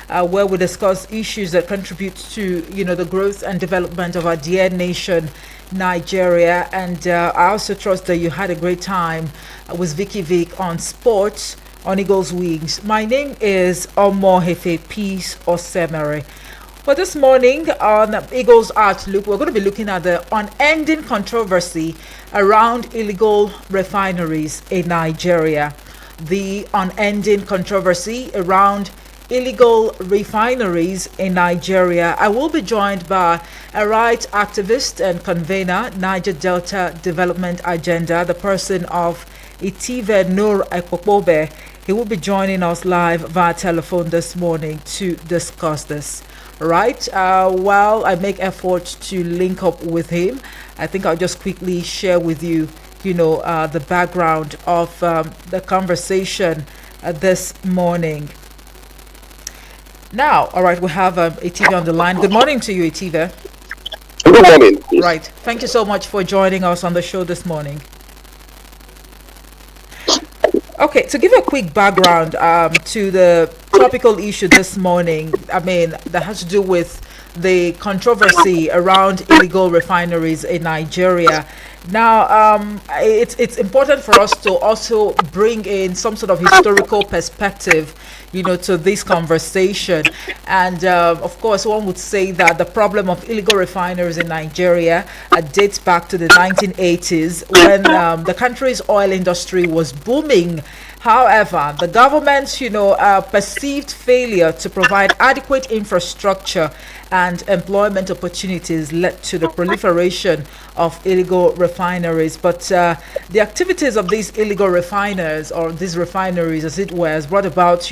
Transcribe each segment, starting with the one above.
where we discuss issues that contribute to, the growth and development of our dear nation, Nigeria. And I also trust that you had a great time with Vicky Vic on sports on Eagles Wings. My name is Omo Hefe Peace Osemere. But this morning on Eagles Outlook, we're going to be looking at the unending controversy around illegal refineries in Nigeria. The unending controversy around illegal refineries in Nigeria. I will be joined by a rights activist and convener, Niger Delta Development Agenda, the person of Itive Nur Ekpopobe. He will be joining us live via telephone this morning to discuss this. Right. While I make effort to link up with him, I think I'll just quickly share with you, the background of the conversation this morning. Now, all right, we have Itive on the line. Good morning to you, Itive. Good morning. Right. Thank you so much for joining us on the show this morning. Okay, to give a quick background to the topical issue this morning, that has to do with the controversy around illegal refineries in Nigeria. Now, it's important for us to also bring in some sort of historical perspective, to this conversation. And of course, one would say that the problem of illegal refineries in Nigeria dates back to the 1980s when the country's oil industry was booming. However, the government's, perceived failure to provide adequate infrastructure and employment opportunities led to the proliferation of illegal refineries. But the activities of these illegal refiners, or these refineries, as it were, has brought about,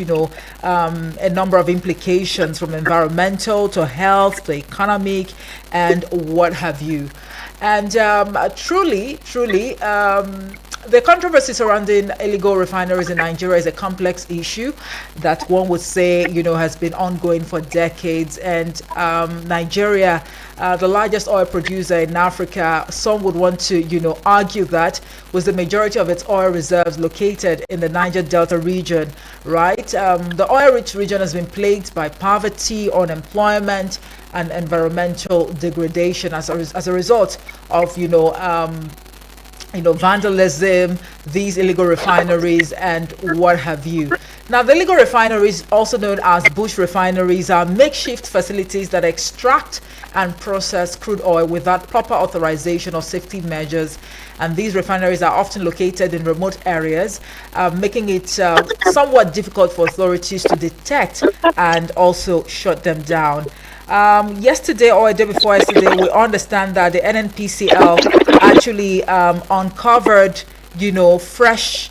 a number of implications from environmental to health to economic and what have you. And truly, the controversy surrounding illegal refineries in Nigeria is a complex issue that one would say, has been ongoing for decades. And Nigeria, the largest oil producer in Africa, some would want to, argue that was the majority of its oil reserves located in the Niger Delta region, right? The oil-rich region has been plagued by poverty, unemployment, and environmental degradation as a result of, vandalism, these illegal refineries, and what have you. Now, the illegal refineries, also known as bush refineries, are makeshift facilities that extract and process crude oil without proper authorization or safety measures. And these refineries are often located in remote areas, making it somewhat difficult for authorities to detect and also shut them down. Yesterday or a day before yesterday, we understand that the NNPCL actually uncovered, fresh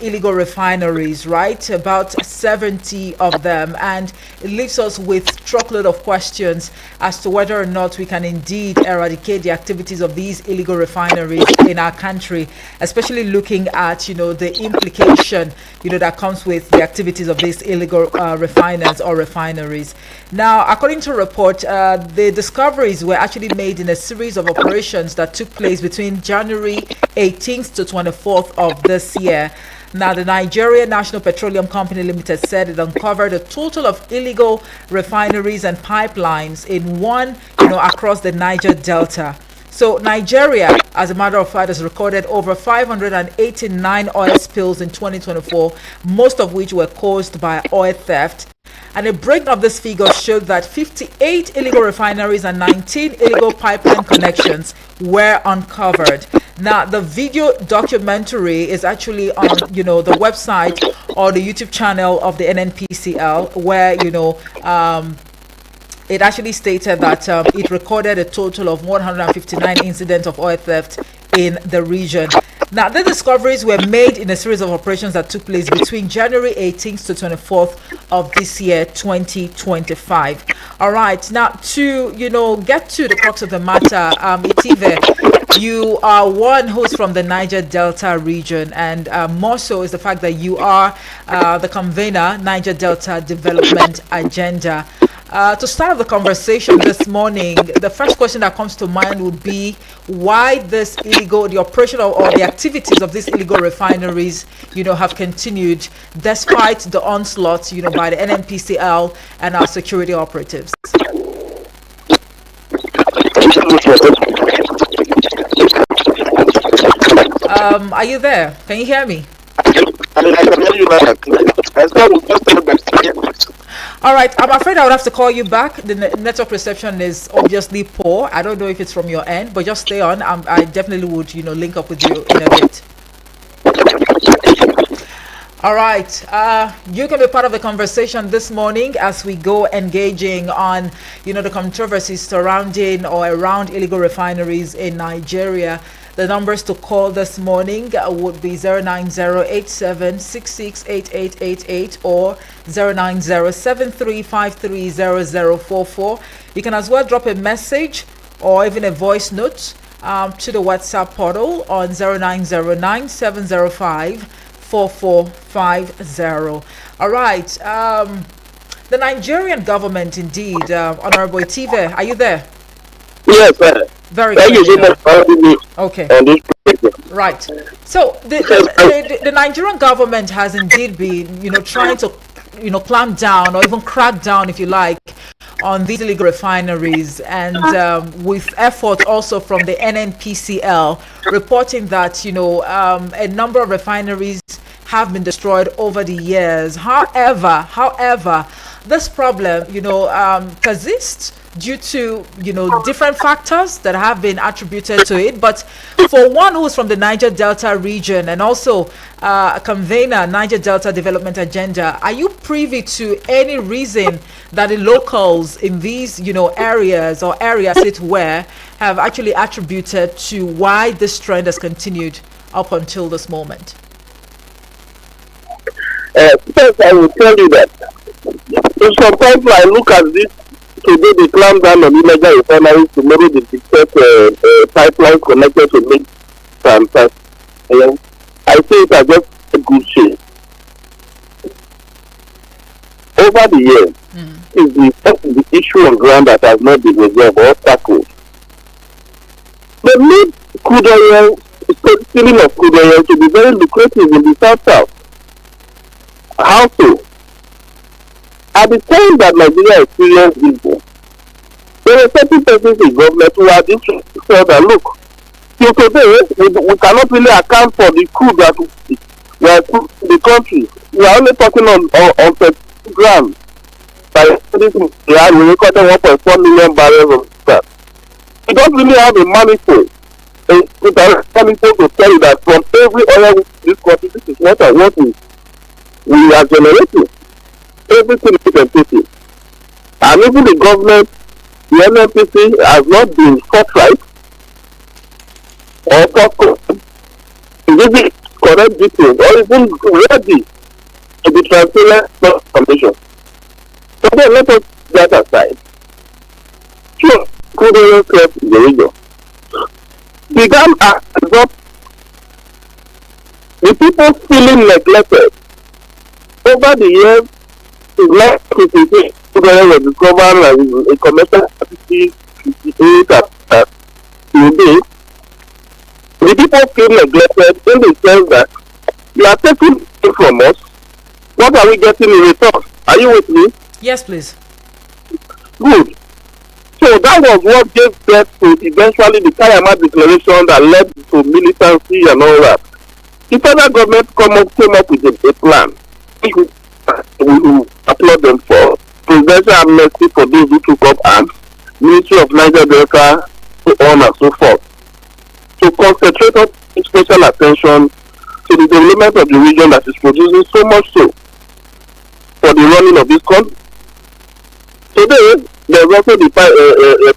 illegal refineries, right? About 70 of them. And it leaves us with truckload of questions as to whether or not we can indeed eradicate the activities of these illegal refineries in our country, especially looking at, the implication, that comes with the activities of these illegal refiners or refineries. Now, according to a report, the discoveries were actually made in a series of operations that took place between January 18th to 24th of this year. Now, the Nigeria National Petroleum Company Limited said it uncovered a total of illegal refineries and pipelines in one, across the Niger Delta. So Nigeria, as a matter of fact, has recorded over 589 oil spills in 2024, most of which were caused by oil theft. And a breakdown of this figure showed that 58 illegal refineries and 19 illegal pipeline connections were uncovered. Now, the video documentary is actually on, the website or the YouTube channel of the NNPCL, where, it actually stated that it recorded a total of 159 incidents of oil theft in the region. Now, the discoveries were made in a series of operations that took place between January 18th to 24th of this year, 2025. All right. Now, to, get to the crux of the matter, Itive, you are one who's from the Niger Delta region, and more so is the fact that you are the convener, Niger Delta Development Agenda. To start the conversation this morning, the first question that comes to mind would be why the operation or the activities of these illegal refineries, have continued despite the onslaught, by the NNPCL and our security operatives. Are you there? Can you hear me? All right, I'm afraid I would have to call you back. The network reception is obviously poor. I don't know if it's from your end, but just stay on. I definitely would, link up with you in a bit. All right, you can be part of the conversation this morning as we go engaging on, the controversies surrounding or around illegal refineries in Nigeria. The numbers to call this morning would be 09087668888 or 09073530044. You can as well drop a message or even a voice note to the WhatsApp portal on 0909705450. All right. The Nigerian government, indeed, Honorable Itive, are you there? Yes, sir. Very Thank you so much for having me. Okay. On this program. Right. So the Nigerian government has indeed been, trying to, clamp down or even crack down, if you like, on these illegal refineries, and with effort also from the NNPCL reporting that, a number of refineries have been destroyed over the years. However, this problem, persists due to, different factors that have been attributed to it. But for one who's from the Niger Delta region and also a convener, Niger Delta Development Agenda, are you privy to any reason that the locals in these, areas or areas it where have actually attributed to why this trend has continued up until this moment? First, I will tell you that sometimes I look at this. Today they clamp down on illegal refineries, tomorrow they detect pipelines connected to make transfers. I say it as just a good shape. Over the years, is the issue on ground that has not been resolved or tackled. The need crude oil, stealing of crude oil to be very lucrative in the South. How so? At the time that Nigeria experienced this, there were certain persons in government who had interested that look, till today we cannot really account for the crude that we are in the country. We are only talking on 30 grams. By this we recorded 1.4 million barrels of gas. We don't really have a manifold. A manifold to tell you that from every oil in this country, this is what we are generating. Everything is empty. And even the government, the NNPC has not been forthright or forthcoming to give it correct details or even ready to be transparent information. So then let us put that aside. Sure, crude oil threat in the region began as the people feeling neglected over the years. Crude oil was discovered as a commercial activity today. The people feel neglected in the sense that you are taking it from us. What are we getting in return? Are you with me? Yes, please. Good. So that was what gave birth to eventually the Kayama Declaration that led to militancy and all that. The federal government came up with a plan. We applaud them for presidential amnesty for those who took up arms, Ministry of Niger Delta, so on and so forth. To concentrate on special attention to the development of the region that is producing so much so for the running of this country. Today, there is also the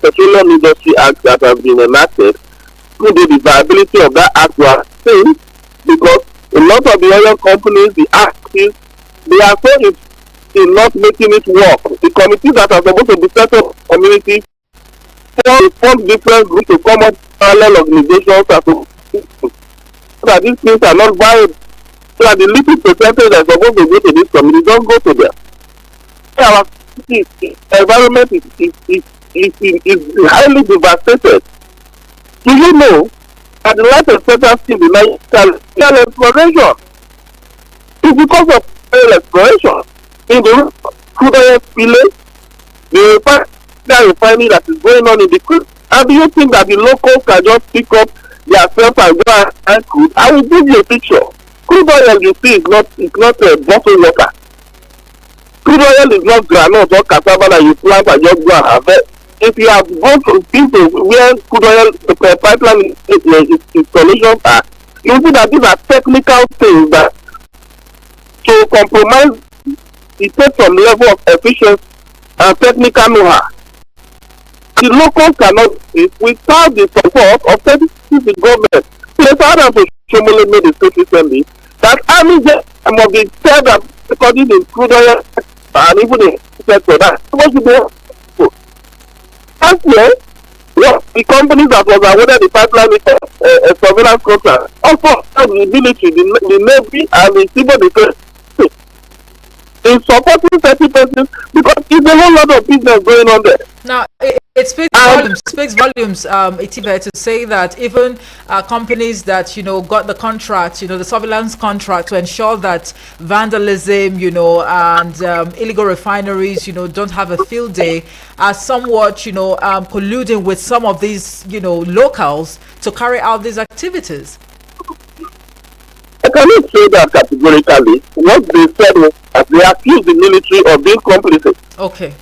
Petroleum Industry Act that has been enacted. The viability of that act was seen because a lot of the oil companies, the activists, they are so in not making it work. The committees that are supposed to be set up community form different groups to come up parallel organizations so that these things are not viable. So that the little percentage that is supposed to go to this community don't go to them. Our the environment is highly devastated. Do you know that the last expectancy in the national exploration is because of oil exploration in the crude oil spillage, the refining that is going on in the crude? And do you think that the locals can just pick up their self and go and crude? I will give you a picture. Crude oil, you see, is not bottled water. Crude oil is not granite or cassava that you plant and just go and harvest. If you have gone to people where crude oil pipeline installations are, you see that these are technical things that to compromise, it takes some level of efficiency and technical know-how. The locals cannot do it without the support of the government. Senator Adams Oshomole made a statement recently that army must be said that according to crude oil and even the sector that what should be last year, the companies that was awarded the pipeline with a surveillance contract also have the military, the navy, and the civil defense in supporting 30% because it's a whole lot of business going on there. Now, it speaks volumes, Itibe, to say that even companies that, got the contract, the surveillance contract to ensure that vandalism, and illegal refineries, don't have a field day, are somewhat, colluding with some of these, locals to carry out these activities. I cannot say that categorically. What they said was that they accused the military of being complicit. Okay.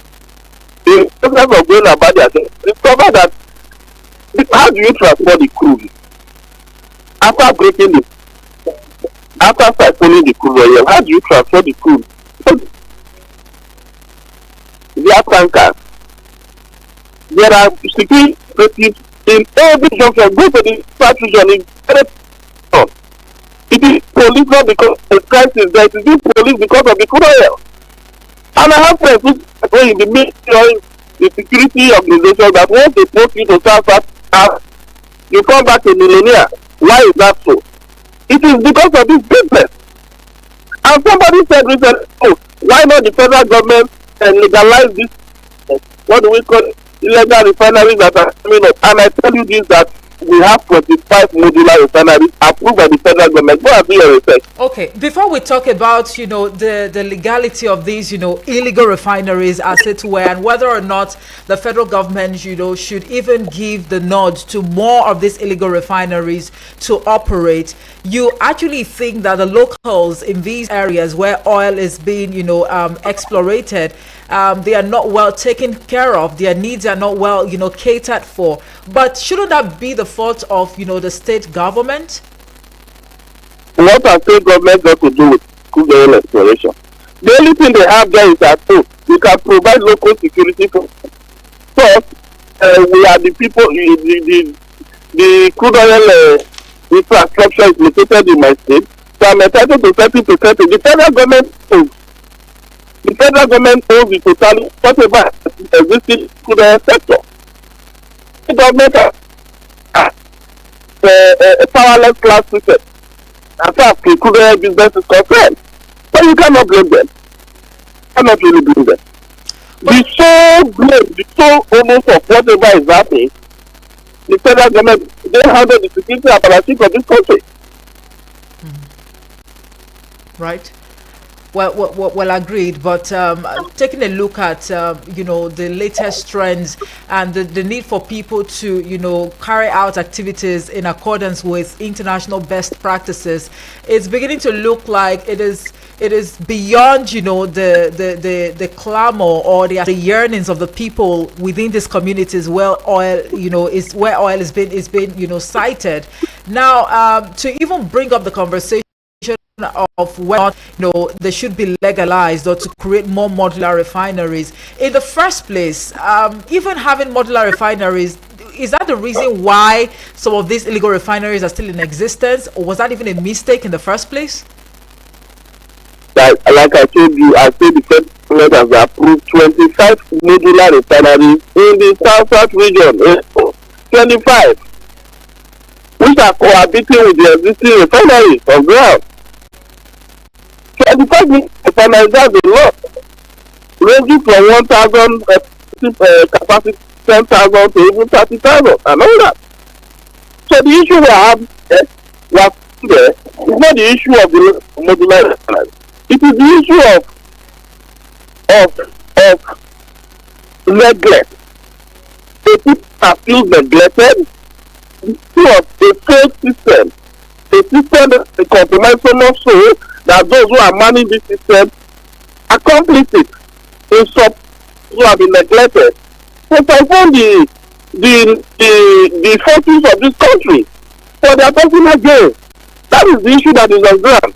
The process of going about their thing, discover that how do you transport the crude after breaking after siphoning the crude oil? How do you transport the crude? Via tankers. There are security operatives in every junction. Go to the south region. It is police not because of the crisis there. It is police because of the crude oil. And I have friends who are in the military, the security organization that once they post you to South Africa, you come back a millionaire. Why is that so? It is because of this business. And somebody said recently, oh, why not the federal government legalize this, what do we call it, illegal refineries that are coming up? And I tell you this, that we have 25 modular refineries approved by the federal government. Go and do your research. Okay, before we talk about, the legality of these, illegal refineries as it were, and whether or not the federal government, should even give the nod to more of these illegal refineries to operate, you actually think that the locals in these areas where oil is being, exploited, they are not well taken care of, their needs are not well, catered for. But shouldn't that be the fault of, the state government? What has state government got to do with crude oil exploration? The only thing they have there is that, you can provide local security for. First, we are the people, the crude oil infrastructure is located in my state, so I'm entitled to 30%. The federal government owns. The federal government owns the total whatever existing crude oil sector. The government has a powerless class system as far as the crude oil business is concerned. But you cannot blame them. You cannot really blame them. The sole blame, the sole owner of whatever is happening, the federal government, they handle the security apparatus of this country. Right. Well, agreed. But taking a look at the latest trends and the need for people to carry out activities in accordance with international best practices, it's beginning to look like it is beyond the clamor or the yearnings of the people within these communities where oil is being cited. Now, to even bring up the conversation of whether they should be legalized or to create more modular refineries in the first place. Even having modular refineries, is that the reason why some of these illegal refineries are still in existence, or was that even a mistake in the first place? Like I told you, I said the federal government has approved 25 modular refineries in the south region. 25, which are cohabiting with the existing refineries on ground. 25 refineries, that's a lot. ranging from 1,000 capacity, 10,000 to even 30,000 and all that. So the issue we have there is not the issue of the modular refinery. It is the issue of neglect. The people are still neglected. The issue of a failed system. A system that is compromised so much so that those who are managing this system accomplish it in some who have been neglected. So I found the forces of this country for their personal gain. That is the issue that is on ground.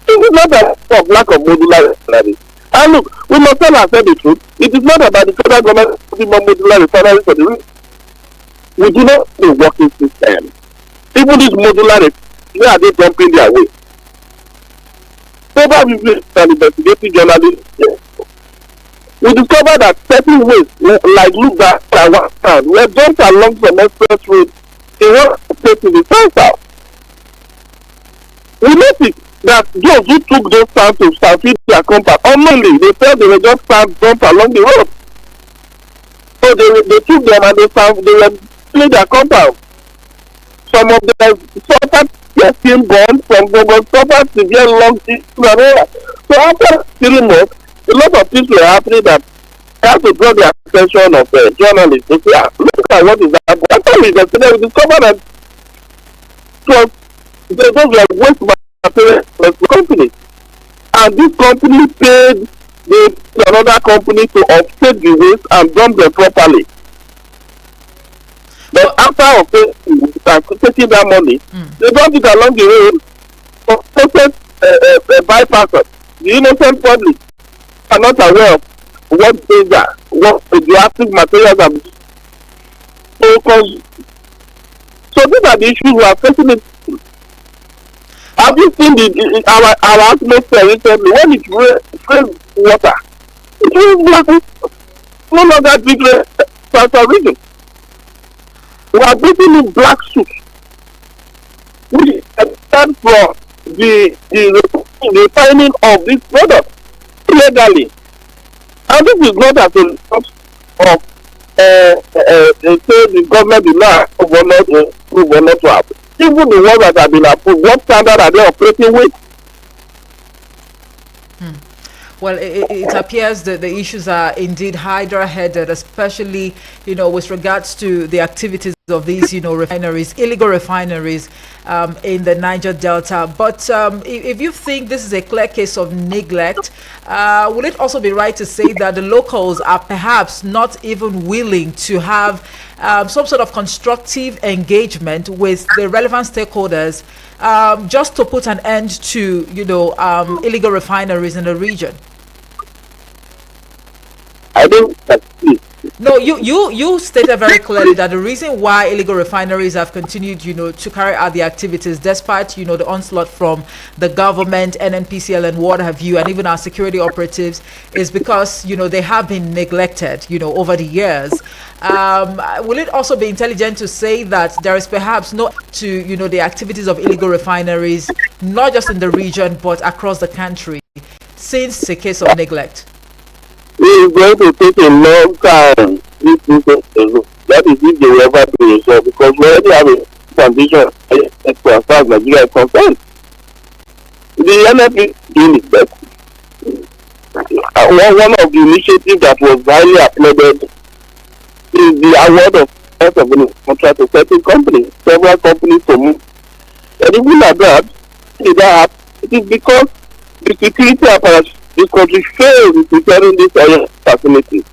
It is not a lack of modular refineries. And look, we must tell ourselves the truth. It is not about the federal government putting more modular refineries for the region. We do not have a working system. Even this modular refineries, where are they dumping their waste? Several people and investigative journalists, we discovered that certain waste, like look that one town, were dumped along some express roads in one state in the south. We noticed that those who took those stands to fulfill their compound, unknowingly, they felt they were just stands dumped along the road. So they took them and they were filling their compound. Some of them suffered their skin burn, some of them suffered severe lung issues and all that. So after 3 months, a lot of things were happening that have to draw the attention of journalists to say, look at what is happening. After we investigated, we discovered that those were waste material companies. And this company paid another company to offset the waste and dump them properly. But after taking that money, they dumped it along the road for process bypassers. The innocent public are not aware of what danger, what radioactive materials are. So these are the issues we are facing. Have you seen our atmosphere recently? When it rains water, it rains black. No longer big South region. We are breathing in black soup. We stand for the refining of this product illegally. And this is not as a result of the government did not approve or not to happen. Even the ones that have been approved, what standard are they operating with? Well, it appears that the issues are indeed hydra-headed, especially, with regards to the activities of these, refineries, illegal refineries in the Niger Delta. But if you think this is a clear case of neglect, will it also be right to say that the locals are perhaps not even willing to have some sort of constructive engagement with the relevant stakeholders just to put an end to, illegal refineries in the region? I think that's it. No, you stated very clearly that the reason why illegal refineries have continued, to carry out the activities despite, the onslaught from the government, NNPCL and what have you, and even our security operatives, is because, they have been neglected, over the years. Will it also be intelligent to say that there is perhaps no to, the activities of illegal refineries, not just in the region, but across the country, since it's a case of neglect? It is going to take a long time. That is if they will ever do so, because we already have a foundation as far as Nigeria is concerned. The NFP doing its best. One of the initiatives that was highly applauded is the award of contract to certain companies, several companies to move. And even at that, it is because the security apparatus this country failed in preparing this oil facility.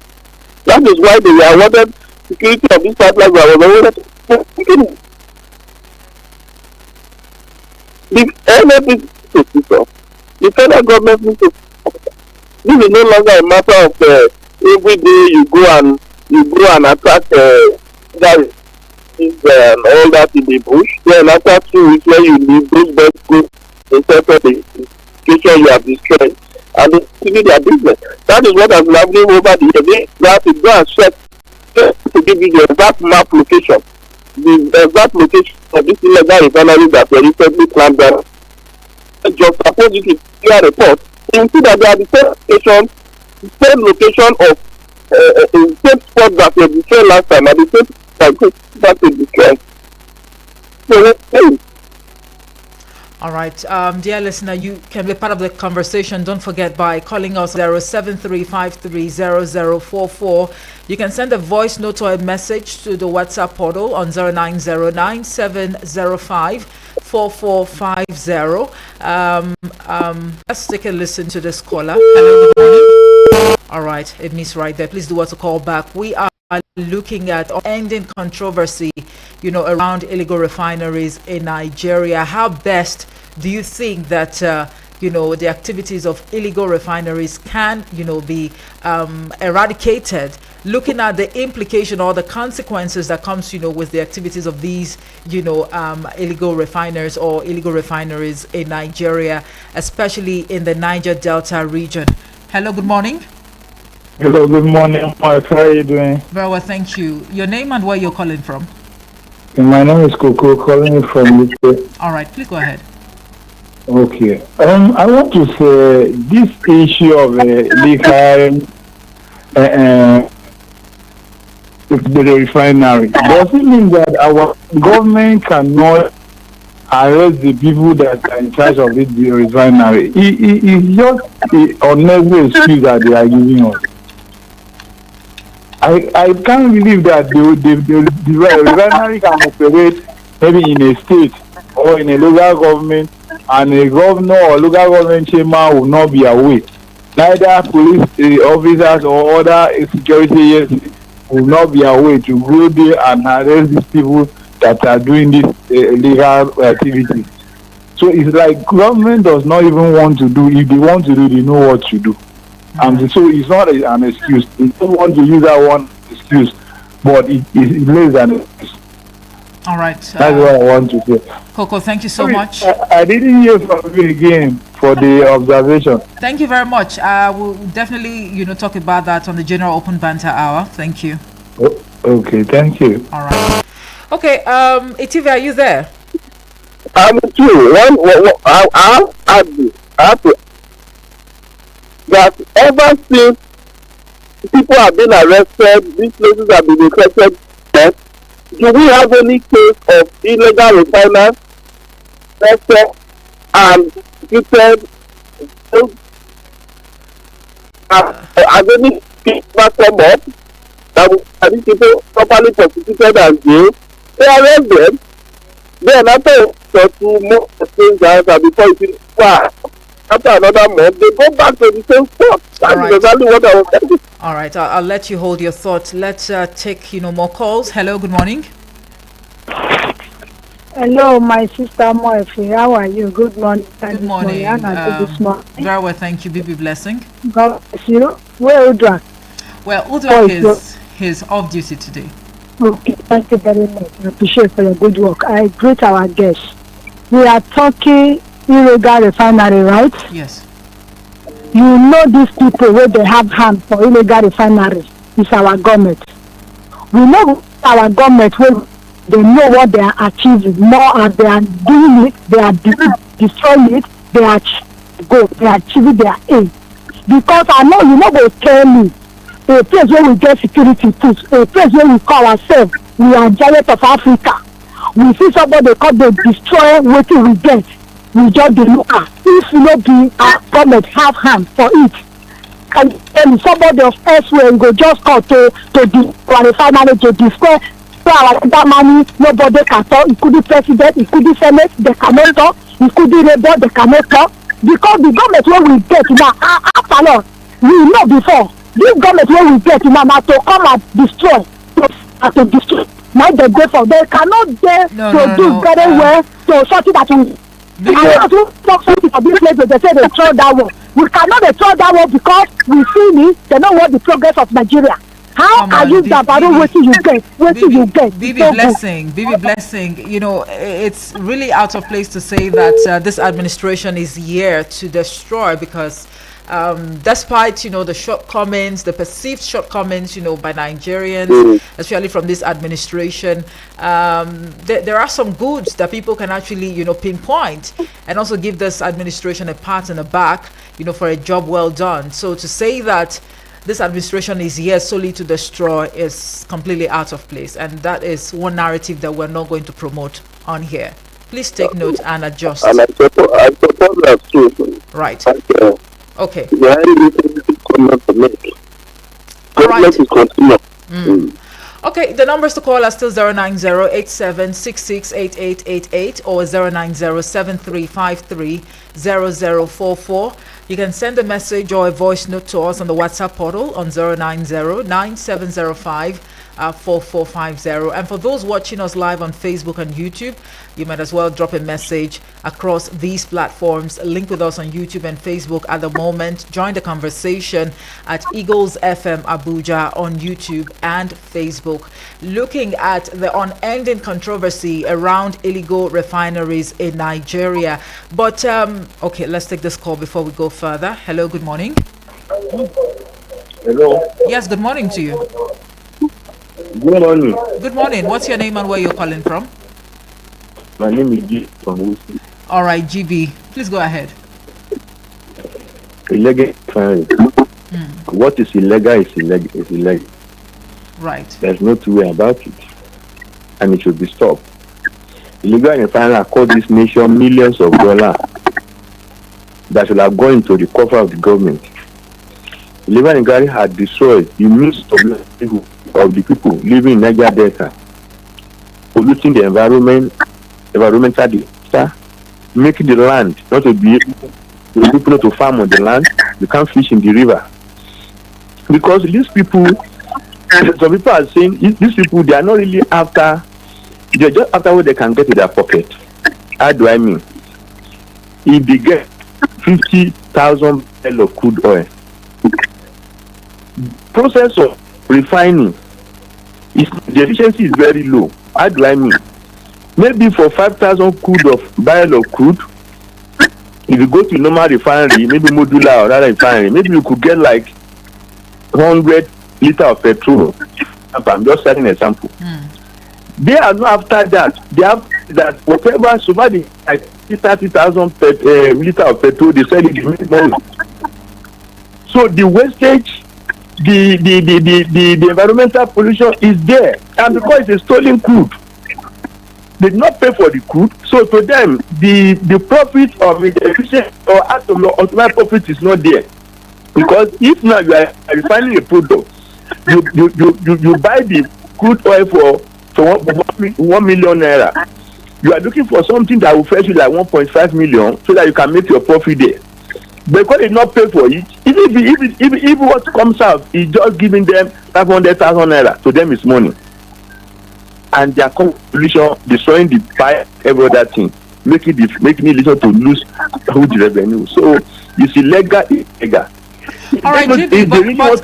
That is why they were awarded security of this pipeline was awarded to the NFP the federal government needs to. This is no longer a matter of every day you go and attack that is all that in the bush. Then after 2 weeks when you leave, those birds go in search of the situation you have destroyed. And they continue their business. That is what has been happening over the years. They have to go and check to give you the exact map location, the exact location of this illegal refinery that were recently clamped down. Just suppose it with clear report, you see that they are the same locations same location of the same spot that was destroyed last time, and the same that was destroyed. So, hey. All right, dear listener, you can be part of the conversation. Don't forget by calling us 073530044. You can send a voice note or a message to the WhatsApp portal on 0909-705-4450. Let's take a listen to this caller. Hello, good morning. All right, it means right there. Please do us a call back. We are looking at ending controversy, around illegal refineries in Nigeria. How best do you think that the activities of illegal refineries can be eradicated? Looking at the implication or the consequences that comes with the activities of these illegal refiners or illegal refineries in Nigeria, especially in the Niger Delta region. Hello, good morning. Hello, good morning, Mark. How are you doing? Very well, thank you. Your name and where you're calling from? My name is Coco, calling from UK. All right, please go ahead. Okay. I want to say this issue of legal the refinery. Does it mean that our government cannot arrest the people that are in charge of the refinery? It's just the unnecessary excuse that they are giving us. I can't believe that the refinery can operate maybe in a state or in a local government, and a governor or local government chairman will not be aware. Neither police officers or other security agencies will not be aware to go there and arrest these people that are doing this illegal activity. So it's like government does not even want to do. If they want to do, they know what to do. And so it's not an excuse. They don't want to use that one excuse, but it lays an excuse. All right. That's what I want to say. Coco, thank you so much. I didn't hear from you again for the observation. Thank you very much. We'll definitely, talk about that on the General Open Banter Hour. Thank you. Oh, okay, thank you. All right. Okay, Itiva, are you there? I'm too. I have to that ever since people have been arrested, these places have been infected. Do we have any case of illegal refiners arrested and treated? Has any feedback come up that these people properly prosecuted and jailed? They arrest them. Then after to more things answer before it is far. After another month, they go back to the same spot. That's exactly what I was saying. All right, I'll let you hold your thoughts. Let's take more calls. Hello, good morning. Hello, my sister Moefi. How are you? Good morning. Good morning. This morning. Very well, thank you. Bibi Blessing. God bless you. Where Udra? Well, Udra is off duty today. Okay, thank you very much. I appreciate for your good work. I greet our guests. We are talking illegal refinery, right? Yes. You know these people where they have hand for illegal refinery is our government. We know our government where they know what they are achieving more, and they are doing it, they are destroying it, they are achieving their aim. Because I know you go tell me a place where we get security tools, a place where we call ourselves we are giant of Africa. We see somebody come they destroy what we get. We just dey look at. If you know be our government have hand for it, and somebody of elsewhere go just call to our refinery to destroy our money. Nobody can talk. It could be president, it could be senate, they cannot talk. It could be labor, they cannot talk. Because the government where we get now, after all, we know before this government where we get now to come and destroy, to destroy. Now they go for they cannot dare do very well to something that we. I want to talk something for this place. They say they throw that one. We cannot throw that one because we see it. They don't want the progress of Nigeria. How are you that what you get? What you get? Bibi Blessing. It's really out of place to say that this administration is here to destroy, because despite the shortcomings, the perceived shortcomings, by Nigerians, especially from this administration, there are some goods that people can actually pinpoint, and also give this administration a pat on the back, for a job well done. So to say that this administration is here solely to destroy is completely out of place, and that is one narrative that we're not going to promote on here. Please take note and adjust. And I support that too. Right. But, okay. All right. Okay, the numbers to call are still 090-8766-8888 or 090-7353-0044. You can send a message or a voice note to us on the WhatsApp portal on 090-9705-4450. And for those watching us live on Facebook and YouTube, you might as well drop a message across these platforms. Link with us on YouTube and Facebook at the moment. Join the conversation at Eagles FM Abuja on YouTube and Facebook. Looking at the unending controversy around illegal refineries in Nigeria. But, okay, let's take this call before we go further. Hello, good morning. Hello. Yes, good morning to you. Good morning. Good morning. What's your name and where you're calling from? My name is G from Wusi. All right, GB. Please go ahead. Illegal refinery. What is illegal is illegal. Is illegal. Right. There's no two way about it, and it should be stopped. Illegal refinery cost this nation millions of dollars that should have gone into the cover of the government. Illegal refinery had destroyed the means of the people living in Niger Delta, polluting the environmental disaster, making the land not to be able for people not to farm on the land. You can't fish in the river because these people. Some people are saying these people, they are not really after. They're just after what they can get to their pocket. How do I mean? If they get 50,000 barrels of crude oil, process of refining the efficiency is very low. How do I mean? Maybe for 5,000 barrels of crude, if you go to normal refinery, maybe modular or other refinery, maybe you could get like 100 liters of petrol. I'm just setting an example. They are not after that. They have that whatever so far the 30,000 liters of petrol they sell it the minimum. So the wastage, the environmental pollution is there, and because it's a stolen crude, they did not pay for the crude. So to them, the profit of the efficient or ultimate profit is not there, because if now you are refining a product, you buy the crude oil for 1 million naira. You are looking for something that will fetch you like 1.5 million so that you can make your profit there. Because they not pay for it, if what comes out is just giving them 500,000 naira, to them it's money. And their pollution destroying the pie, every other thing, making it little to lose huge revenue. So it's illegal. All right, JB, but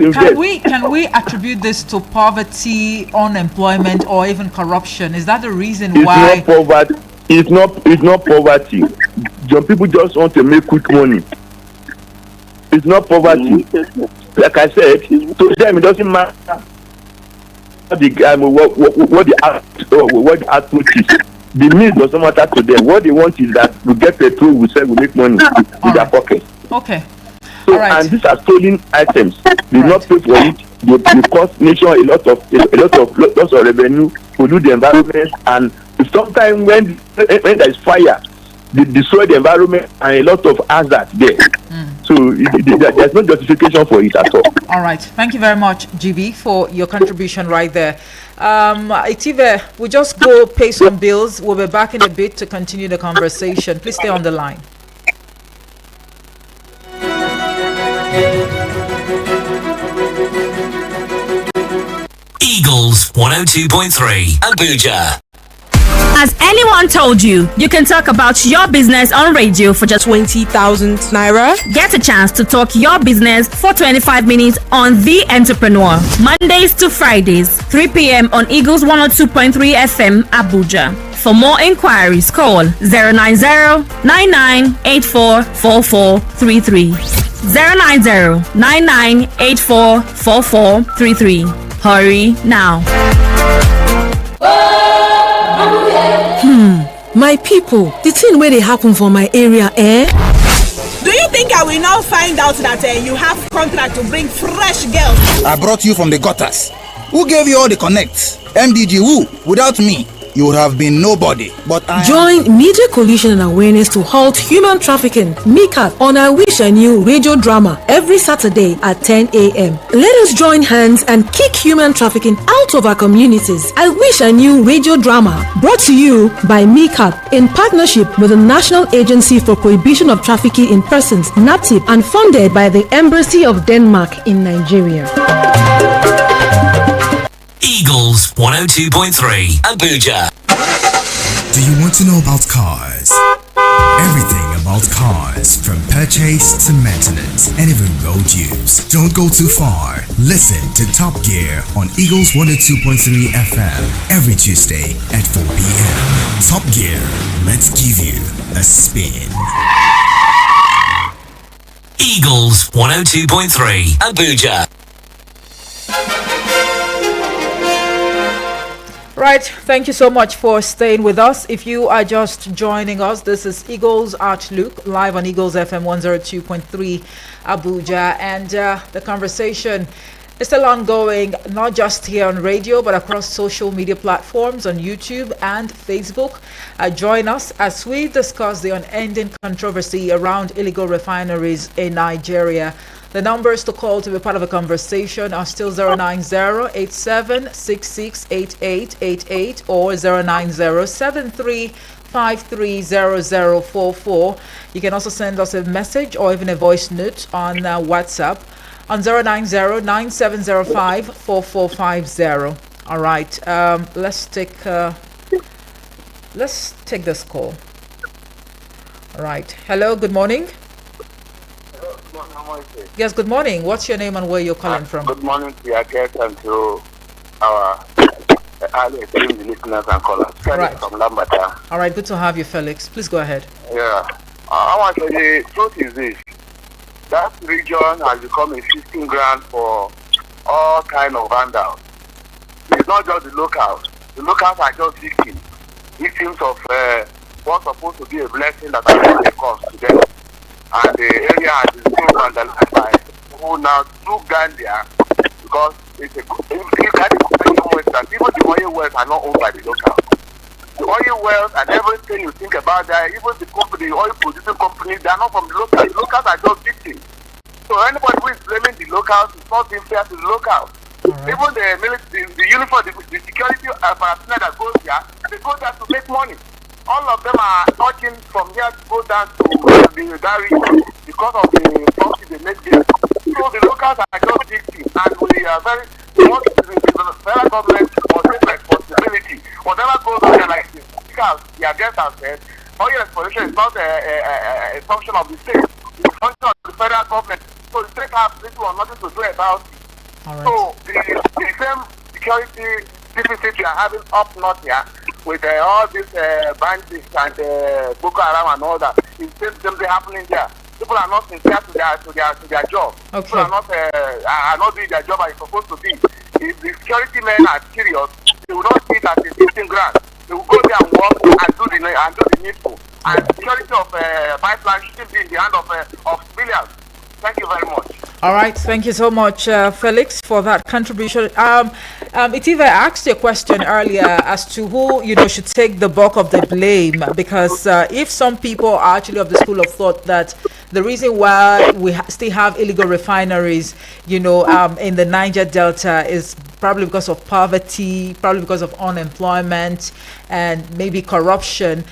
can we attribute this to poverty, unemployment, or even corruption? Is that the reason why? It's not poverty. It's not poverty. Some people just want to make quick money. It's not poverty. Like I said, to them it doesn't matter what the output is. The means doesn't matter to them. What they want is that we get petrol, we sell, we make money in their pocket. Okay. So, right. And these are stolen items. They not pay for it. They cost nation a lot of revenue, pollute the environment, and sometimes when there is fire, they destroy the environment and a lot of hazard there. So there's no justification for it at all. All right. Thank you very much, GB, for your contribution right there. Itive, we just go pay some bills. We'll be back in a bit to continue the conversation. Please stay on the line. Eagles 102.3 Abuja. Has anyone told you you can talk about your business on radio for just 20,000 naira? Get a chance to talk your business for 25 minutes on The Entrepreneur. Mondays to Fridays, 3 p.m. on Eagles 102.3 FM Abuja. For more inquiries, call 090-9984-4433. 090-9984-4433. Hurry now. My people, the thing where they happen for my area, eh? Do you think I will now find out that you have contract to bring fresh girls? I brought you from the gutters. Who gave you all the connects? MDG who? Without me, you would have been nobody. But Join Media Coalition and Awareness to Halt Human Trafficking, MICAT, on I Wish I Knew radio drama every Saturday at 10 a.m. Let us join hands and kick human trafficking out of our communities. I Wish I Knew radio drama, brought to you by MICAT in partnership with the National Agency for Prohibition of Trafficking in Persons, NAPTIP, and funded by the Embassy of Denmark in Nigeria. Eagles 102.3 Abuja. Do you want to know about cars? Everything about cars, from purchase to maintenance and even road use. Don't go too far. Listen to Top Gear on Eagles 102.3 FM every Tuesday at 4 p.m. Top Gear, let's give you a spin. Eagles 102.3 Abuja. Right, thank you so much for staying with us. If you are just joining us, this is Eagles Outlook live on Eagles FM 102.3 Abuja, and the conversation is still ongoing, not just here on radio but across social media platforms on YouTube and Facebook. Join us as we discuss the unending controversy around illegal refineries in Nigeria. The numbers to call to be part of a conversation are still 090-8766-8888 or 090-7353-0044. You can also send us a message or even a voice note on WhatsApp on 090-9705-4450. All right, let's take this call. All right. Hello, good morning. Yes, good morning. What's your name and where you're calling from? Good morning to your guests and to our early esteemed listeners and callers. Felix from Lambata. All right, good to have you, Felix. Please go ahead. Yeah. I want to say the truth is this. That region has become a feasting ground for all kind of vandals. It's not just the locals. The locals are just victims of what's supposed to be a blessing that has been a curse to them. And the area has been so vandalized by who now through Gambia, because it's a good thing. You can't that even the oil wells are not owned by the locals. The oil wells and everything you think about that, even the company, the oil producing companies, they are not from the locals. The locals are just victims. So anybody who is blaming the locals is not being fair to the locals. Even the military, the uniform, the security personnel that goes there, they go there to make money. All of them are touching from here to go down to that region because of the profit they make there. So the locals are just victims, and we are very much the federal government must take responsibility. Whatever goes on there, like because the guest has said, oil exploration is not a function of the state, it's a function of the federal government. So the state has little or nothing to do about it. Right. So the same security deficit we are having up north here with all these bandits and Boko Haram and all that, it's the same thing happening there. People are not sincere to their job. Okay. People are not doing their job as it's supposed to be. If the security men are serious, they will not see that it's 15 grand. They will go there and work and do the needful. And the security of pipeline should be in the hand of civilians. Thank you very much. All right, thank you so much, Felix, for that contribution. Itiva asked you a question earlier as to who should take the bulk of the blame, because if some people are actually of the school of thought that the reason why we still have illegal refineries, in the Niger Delta is probably because of poverty, probably because of unemployment, and maybe corruption.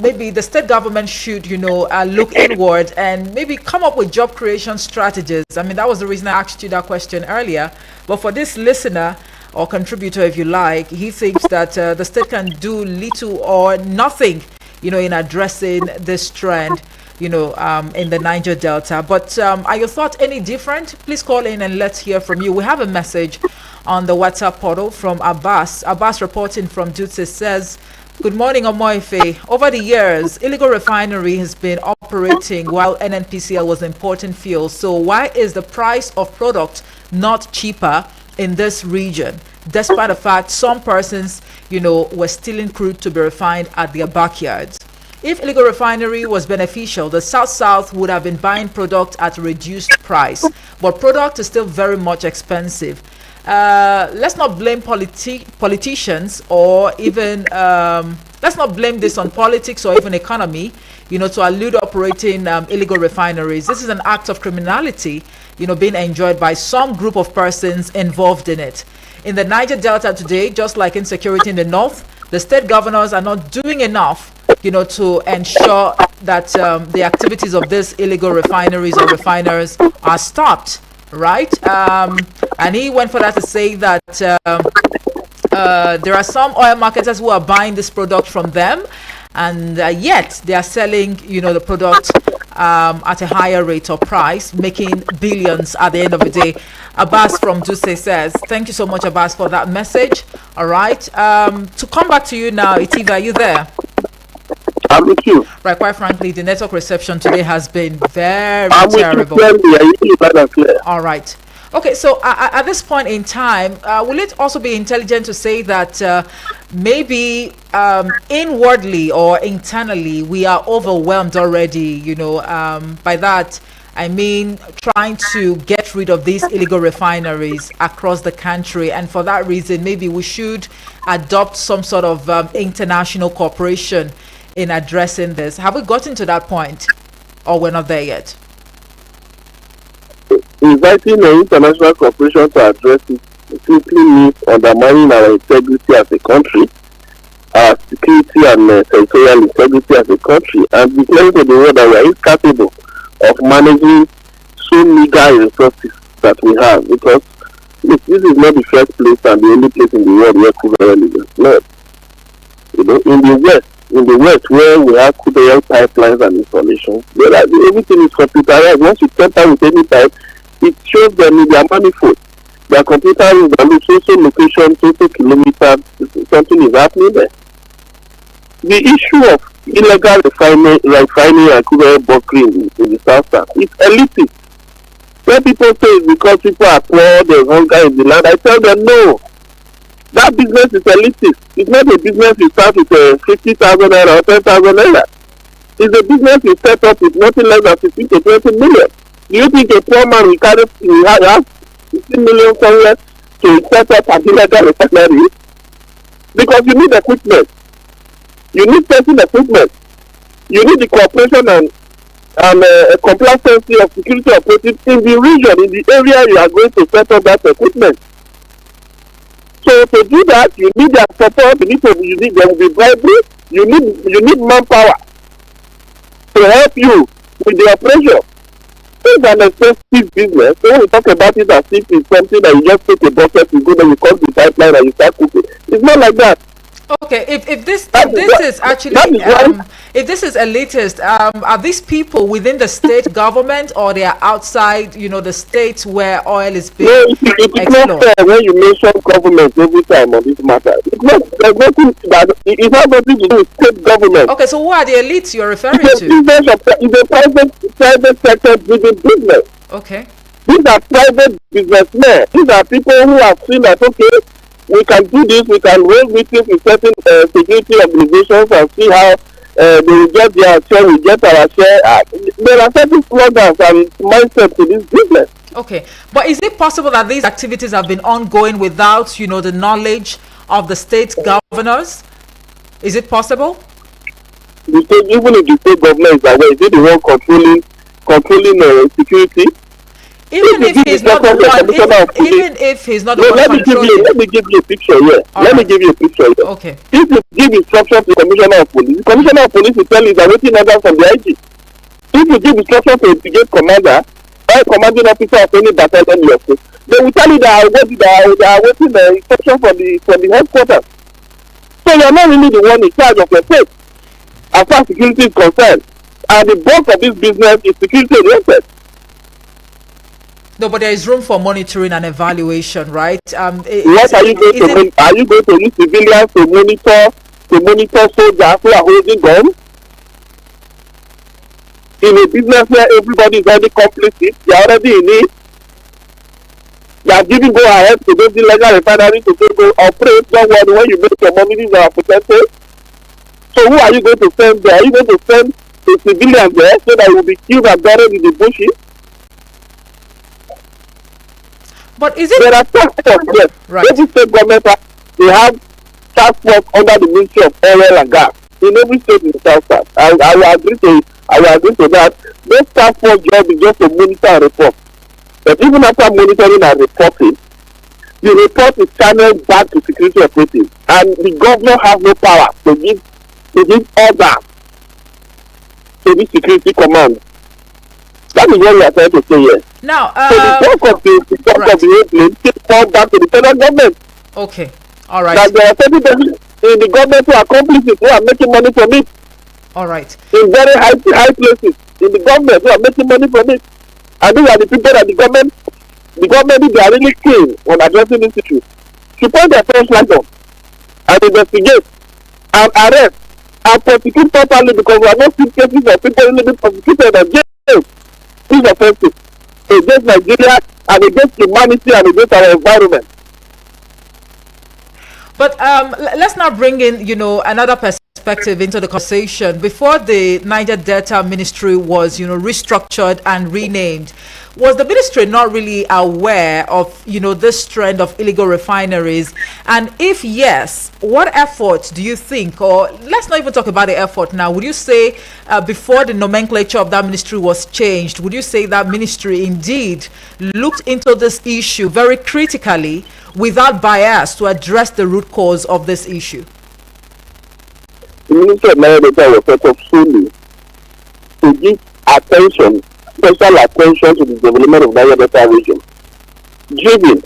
Maybe the state government should, look inward and maybe come up with job creation strategies. I mean, that was the reason I asked you that question earlier. But for this listener or contributor, if you like, he thinks that the state can do little or nothing, in addressing this trend, in the Niger Delta. But are your thoughts any different? Please call in and let's hear from you. We have a message on the WhatsApp portal from Abbas. Abbas reporting from Dutse says, Good morning, Omoife. Over the years, illegal refinery has been operating while NNPCL was importing fuel. So why is the price of product not cheaper in this region, despite the fact some persons, were stealing crude to be refined at their backyards? If illegal refinery was beneficial, the South would have been buying product at a reduced price, but product is still very much expensive. Let's not blame politicians or even let's not blame this on politics or even economy, to allude operating illegal refineries. This is an act of criminality, being enjoyed by some group of persons involved in it. In the Niger Delta today, just like insecurity in the north, the state governors are not doing enough, to ensure that the activities of these illegal refineries or refiners are stopped. Right, and he went further to say that there are some oil marketers who are buying this product from them, and yet they are selling, the product at a higher rate or price, making billions at the end of the day. Abbas from Duse says, "Thank you so much, Abbas, for that message." All right, to come back to you now, Itiva, are you there? I'm with you. Right, quite frankly, the network reception today has been very terrible. All right. Okay, so at this point in time, will it also be intelligent to say that maybe inwardly or internally we are overwhelmed already? By that I mean trying to get rid of these illegal refineries across the country, and for that reason, maybe we should adopt some sort of international cooperation in addressing this. Have we gotten to that point, or we're not there yet? Inviting an international cooperation to address it simply means undermining our integrity as a country, our security and territorial integrity as a country, and declaring to the world that we are incapable of managing so meager resources that we have. Because look, this is not the first place and the only place in the world where crude oil is explored. In the west where we have crude oil pipelines and installations, everything is computerized. Once you enter with any pipe, it shows them in their manifold. Their computer is value so location, so kilometers, something is happening there. The issue of illegal refining and crude oil bunkering in the south is elitist. When people say it's because people are poor, there's hunger in the land, I tell them no. That business is elitist. It's not a business you start with 50,000 naira or 10,000 naira. It's a business you set up with nothing less than 15 to 20 million. Do you think a poor man will have 15 million somewhere to set up an illegal refinery? Because you need equipment. You need testing equipment. You need the cooperation and complacency of security operatives in the region, in the area you are going to set up that equipment. So to do that, you need their support. There will be bribery. You need manpower to help you with the operation. It's an expensive business. So when we talk about it as if it's something that you just take a bucket, you go there, you cut the pipeline, and you start cooking. It's not like that. Okay, if this is elitist, are these people within the state government or they are outside, the states where oil is being explored? It's not fair when you mention government every time on this matter. There's nothing that it has nothing to do with state government. Okay, so who are the elites you're referring to? It's a private sector driven business. Okay. These are private businessmen. These are people who have seen that we can do this, we can raise meetings with certain security organizations and see how they will get their share, we get our share. There are certain slogans and mindsets to this business. Okay, but is it possible that these activities have been ongoing without, the knowledge of the state governors? Is it possible? Even if the state government is aware, is it the one controlling security? Even if he's not the one, even if he's not the one controlling. Let me give you a picture here. Let me give you a picture here. Okay. If you give instructions to the commissioner of police, the commissioner of police will tell you that waiting orders from the IG. If you give instructions to a brigade commander or a commanding officer of any battalion in your state, they will tell you that they are waiting the instruction from the headquarters. So you are not really the one in charge of your state as far as security is concerned. And the bulk of this business is security oriented. No, but there is room for monitoring and evaluation, right? What are you going to do? Are you going to use civilians to monitor to monitor soldiers who are holding guns. In a business where everybody is already complicit, they are already in it. They are giving go ahead to those illegal refineries to go operate. Don't worry, when you make your money, these are protected. So who are you going to send there? Are you going to send a civilian there so that he will be killed and buried in the bushes? But is it? There are task force, yes. Right. Every state government, they have task force under the Ministry of Oil and Gas. In every state in the South. I will agree to that. This task force job is just to monitor and report. But even after monitoring and reporting, the report is channeled back to security operatives, and the governor has no power to give orders to the security command. That is what we are trying to say here. Now, so the talk of the airplane fall back to the federal government. Okay, all right. That there are certain people in the government who are complicit, who are making money from it. All right. In very high places in the government who are making money from it. And these are the people that the government, if they are really keen on addressing this issue, should point their flashlight on and investigate and arrest and prosecute properly, because we are not seeing cases of people really being prosecuted and jailed. These offenses against Nigeria and against humanity and against our environment. But let's now bring in, another perspective into the conversation. Before the Niger Delta Ministry was, restructured and renamed, was the ministry not really aware of, this trend of illegal refineries? And if yes, what efforts do you think, or let's not even talk about the effort now, would you say before the nomenclature of that ministry was changed, would you say that ministry indeed looked into this issue very critically without bias to address the root cause of this issue? The Ministry of Niger Delta was set up solely to give attention, special attention to the development of Niger Delta region, driven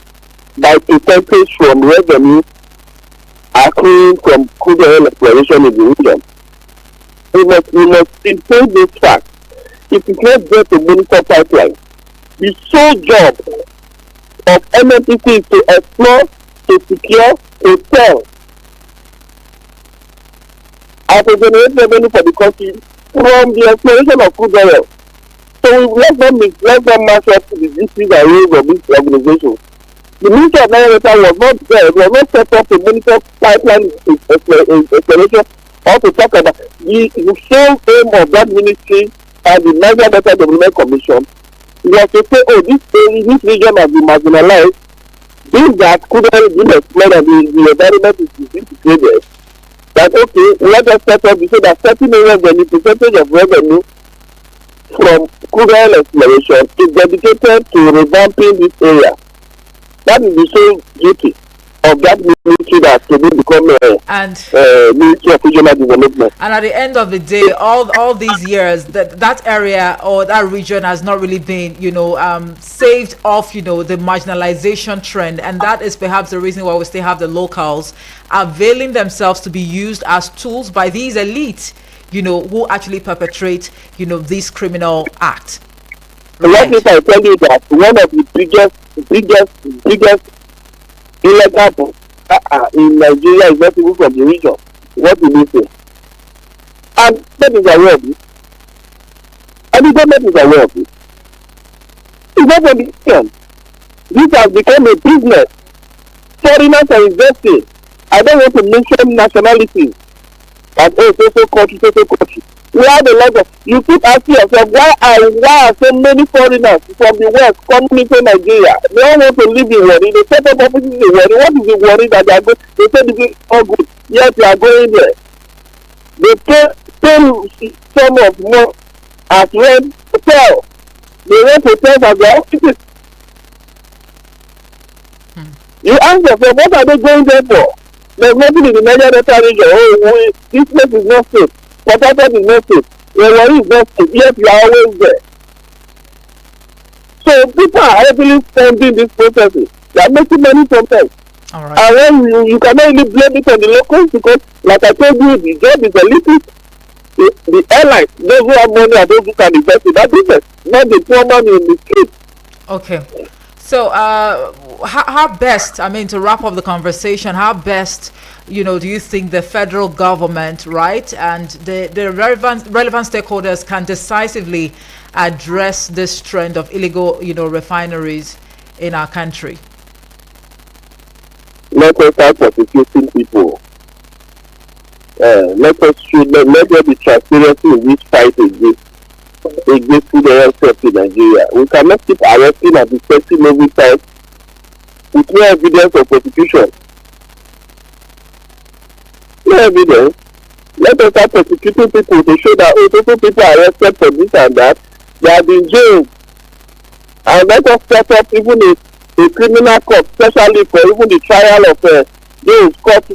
by percentage from revenue accruing from crude oil exploration in the region. We must impose this fact. It is not just to monitor pipeline. The sole job of NNPC is to explore, to secure, to sell, and to generate revenue for the country from the exploration of crude oil. So let's not match up to the duties and rules of this organization. The Ministry of Niger Delta was not there. It was not set up to monitor pipeline exploration or to talk about the sole aim of that ministry and the Niger Delta Development Commission was to say, this region has been marginalized. Being that crude oil is being explored and the environment is disintegrated, that let us set up so that certain areas, the percentage of revenue from crude oil exploration is dedicated to revamping this area. That is the sole duty of that ministry that to become Ministry of Regional Development. And at the end of the day, all these years, that area or that region has not really been, saved off, the marginalization trend, and that is perhaps the reason why we still have the locals availing themselves to be used as tools by these elites, who actually perpetrate, this criminal act. Let me tell you that one of the biggest illegal in Nigeria is not even from the region. What do we say? And that is aware of it. And the government is aware of it. It's not from the region. This has become a business. Foreigners are investing. I don't want to mention nationalities. And so country. We have a lot of, you keep asking yourself, why are so many foreigners from the West coming into Nigeria? They all want to live in worry. They set up offices in worry. What is the worry that they are going? They say this is all good. Yes, they are going there. They pay some of more as rent hotel. They rent hotels as their offices. You ask yourself, what are they going there for? There's nothing in the Niger Delta region. This place is not safe. Port Harcourt is not safe. Your worry is not safe. Yet you are always there. So people are heavily funding these processes. They are making money from them. All right. And when you cannot really blame it on the locals, because, like I told you, the job is elitist. The airlines, those who have money and those who can invest in that business, not the poor man in the street. Okay. So, how best, I mean, to wrap up the conversation, how best, do you think the federal government, right, and the relevant stakeholders can decisively address this trend of illegal, refineries in our country? Let us start prosecuting people. Let there be transparency in this fight against food oil theft in Nigeria. We cannot keep arresting and detecting every time with no evidence of prosecution. No evidence. Let us start prosecuting people to show that people are arrested for this and that. They have been jailed. And let us set up even a criminal court, especially for even the trial of those caught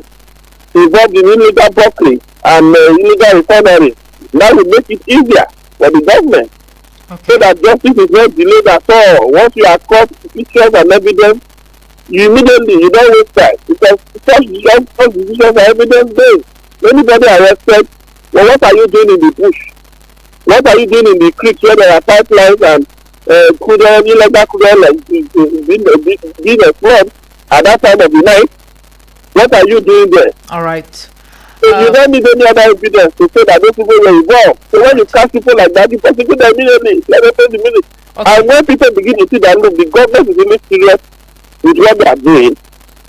involved in illegal bunkering and illegal refineries. That will make it easier for the government. Okay. So that justice is not delayed at all. Once you are caught pictures and evidence, you don't waste time, because such decisions are evidence based. Anybody arrested, well, what are you doing in the bush? What are you doing in the creeks where there are pipelines and illegal crude oil being explored at that time of the night? What are you doing there? All right. So you don't need any other evidence to say that those people were involved. So when you catch people like that, you prosecute them immediately. Let them say the minute. Okay. And when people begin to see that, look, the government is really serious with what they are doing,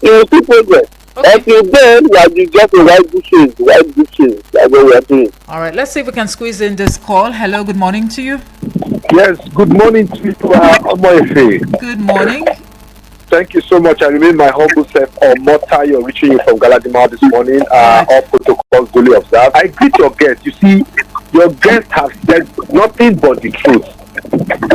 you will see progress. Okay. Until then, we are just white bushes. That's what we are doing. All right, let's see if we can squeeze in this call. Hello, good morning to you. Yes, good morning to you, Omoefe. Good morning. Thank you so much. I remain my humble self, Omotayo, reaching you from Galadima this morning. All protocols duly observed. I greet your guest. You see, your guest has said nothing but the truth.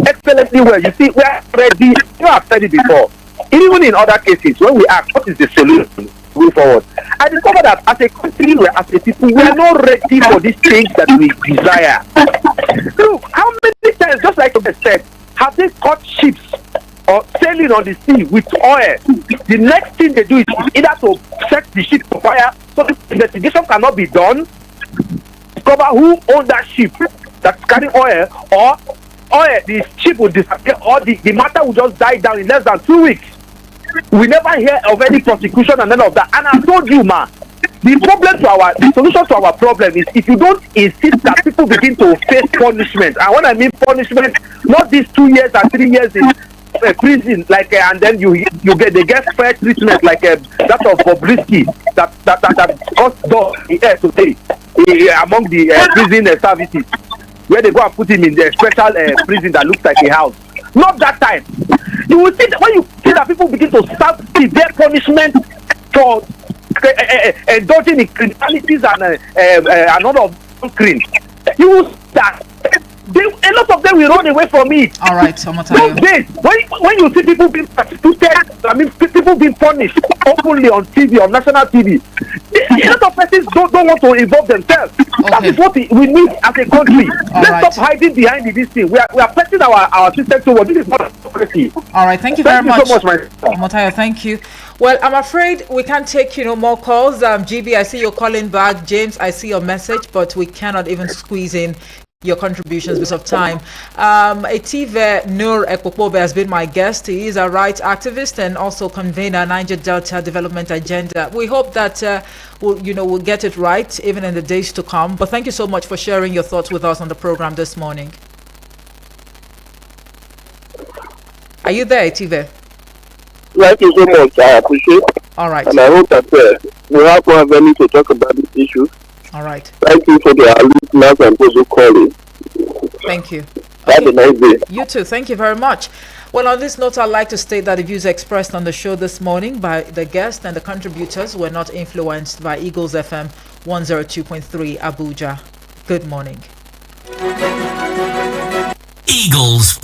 Excellently well. You see, we are ready. You have said it before. Even in other cases, when we ask what is the solution going forward, I discovered that as a country, as a people, we are not ready for this change that we desire. Look, how many times, just like you said, have they caught ships or sailing on the sea with oil? The next thing they do is either to set the ship on fire so the investigation cannot be done, discover who owns that ship that's carrying oil, or the ship will disappear, or the matter will just die down in less than 2 weeks. We never hear of any prosecution and none of that. And I told you, man, the solution to our problem is if you don't insist that people begin to face punishment. And when I mean punishment, not these 2 years and 3 years in prison, like and then they get fair treatment like that of Bobrisky that cost the air today among the prison services, where they go and put him in the special prison that looks like a house. Not that time. You will see that when you see that people begin to start severe punishment for indulging in criminalities and another crimes, you will start. A lot of them will run away from it. All right, Those days, when you see people being persecuted, I mean, people being punished openly on TV, on national TV, a lot of persons don't want to involve themselves. Okay. That is what we need as a country. Let's stop hiding behind this thing. We are pressing our system towards this is not democracy. All right, thank you very much. Thank you so much, Motayo, thank you. Well, I'm afraid we can't take more calls. GB, I see you're calling back. James, I see your message, but we cannot even squeeze in your contributions because of time. Etive Nur Ekpopobe has been my guest. He is a rights activist and also convener Niger Delta Development Agenda. We hope that we'll get it right even in the days to come. But thank you so much for sharing your thoughts with us on the program this morning. Are you there, Etive? Thank you so much. I appreciate it. All right. And I hope that we have more venue to talk about these issues. All right. Thank you for the listeners and those who call in. Thank you. Have a nice day. You too. Thank you very much. Well, on this note, I'd like to state that the views expressed on the show this morning by the guests and the contributors were not influenced by Eagles FM 102.3 Abuja. Good morning. Eagles